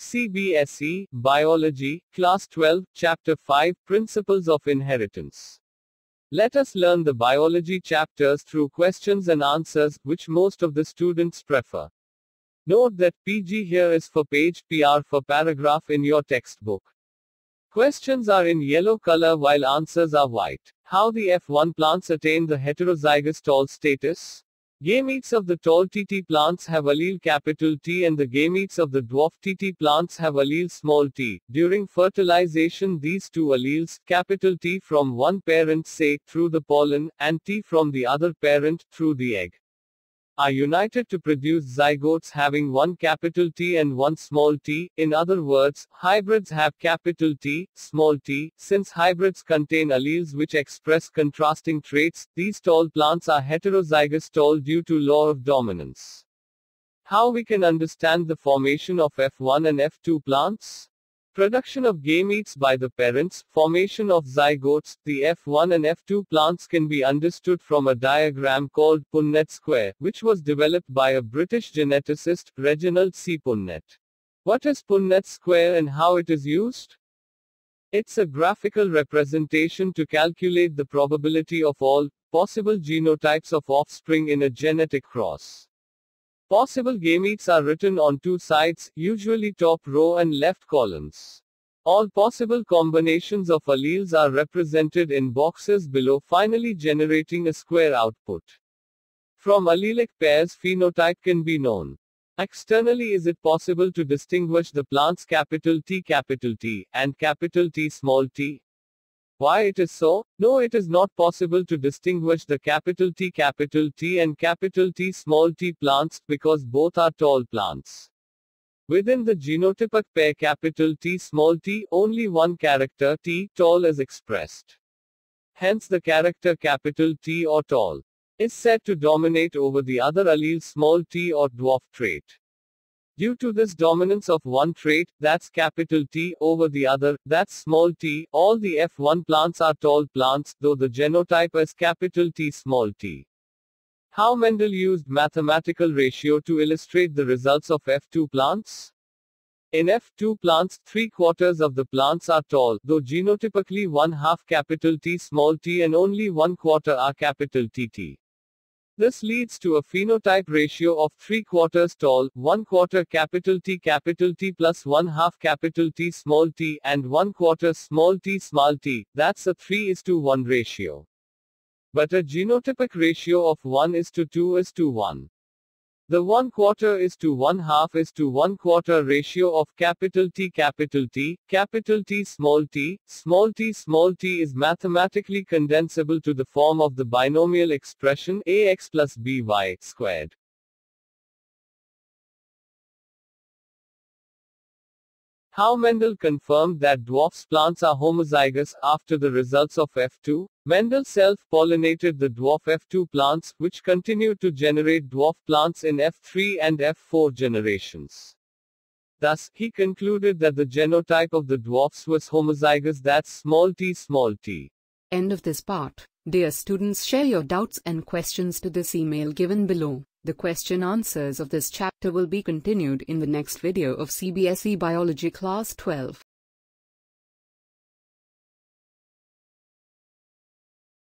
CBSE, Biology, Class 12, Chapter 5, Principles of Inheritance. Let us learn the biology chapters through questions and answers, which most of the students prefer. Note that PG here is for page, PR for paragraph in your textbook. Questions are in yellow color while answers are white. How the F1 plants attain the heterozygous tall status? Gametes of the tall TT plants have allele capital T and the gametes of the dwarf TT plants have allele small t. During fertilization, these two alleles, capital T from one parent, say, through the pollen, and T from the other parent, through the egg, are united to produce zygotes having one capital T and one small t. In other words, hybrids have capital T, small t. Since hybrids contain alleles which express contrasting traits, these tall plants are heterozygous tall due to law of dominance. How we can understand the formation of F1 and F2 plants? Production of gametes by the parents, formation of zygotes. The F1 and F2 plants can be understood from a diagram called Punnett square, which was developed by a British geneticist, Reginald C. Punnett. What is Punnett square and how it is used? It's a graphical representation to calculate the probability of all possible genotypes of offspring in a genetic cross. Possible gametes are written on two sides, usually top row and left columns. All possible combinations of alleles are represented in boxes below, finally generating a square output. From allelic pairs, phenotype can be known. Externally, is it possible to distinguish the plants capital T and capital T small t? Why it is so? No, it is not possible to distinguish the capital T and capital T small t plants, because both are tall plants. Within the genotypic pair capital T small t, only one character T, tall, is expressed. Hence the character capital T or tall is said to dominate over the other allele small t or dwarf trait. Due to this dominance of one trait, that's capital T, over the other, that's small t, all the F1 plants are tall plants, though the genotype is capital T small t. How Mendel used mathematical ratio to illustrate the results of F2 plants? In F2 plants, 3/4 of the plants are tall, though genotypically 1/2 capital T small t and only 1/4 are capital TT. This leads to a phenotype ratio of 3/4 tall, 1/4 capital T plus 1/2 capital T small t, and 1/4 small t. That's a 3:1 ratio. But a genotypic ratio of 1:2:1. The 1/4:1/2:1/4 ratio of capital T, small t is mathematically condensable to the form of the binomial expression ax plus by squared. How Mendel confirmed that dwarf plants are homozygous after the results of F2? Mendel self-pollinated the dwarf F2 plants, which continued to generate dwarf plants in F3 and F4 generations. Thus, he concluded that the genotype of the dwarfs was homozygous, that's small t. End of this part. Dear students, share your doubts and questions to this email given below. The question answers of this chapter will be continued in the next video of CBSE Biology Class 12.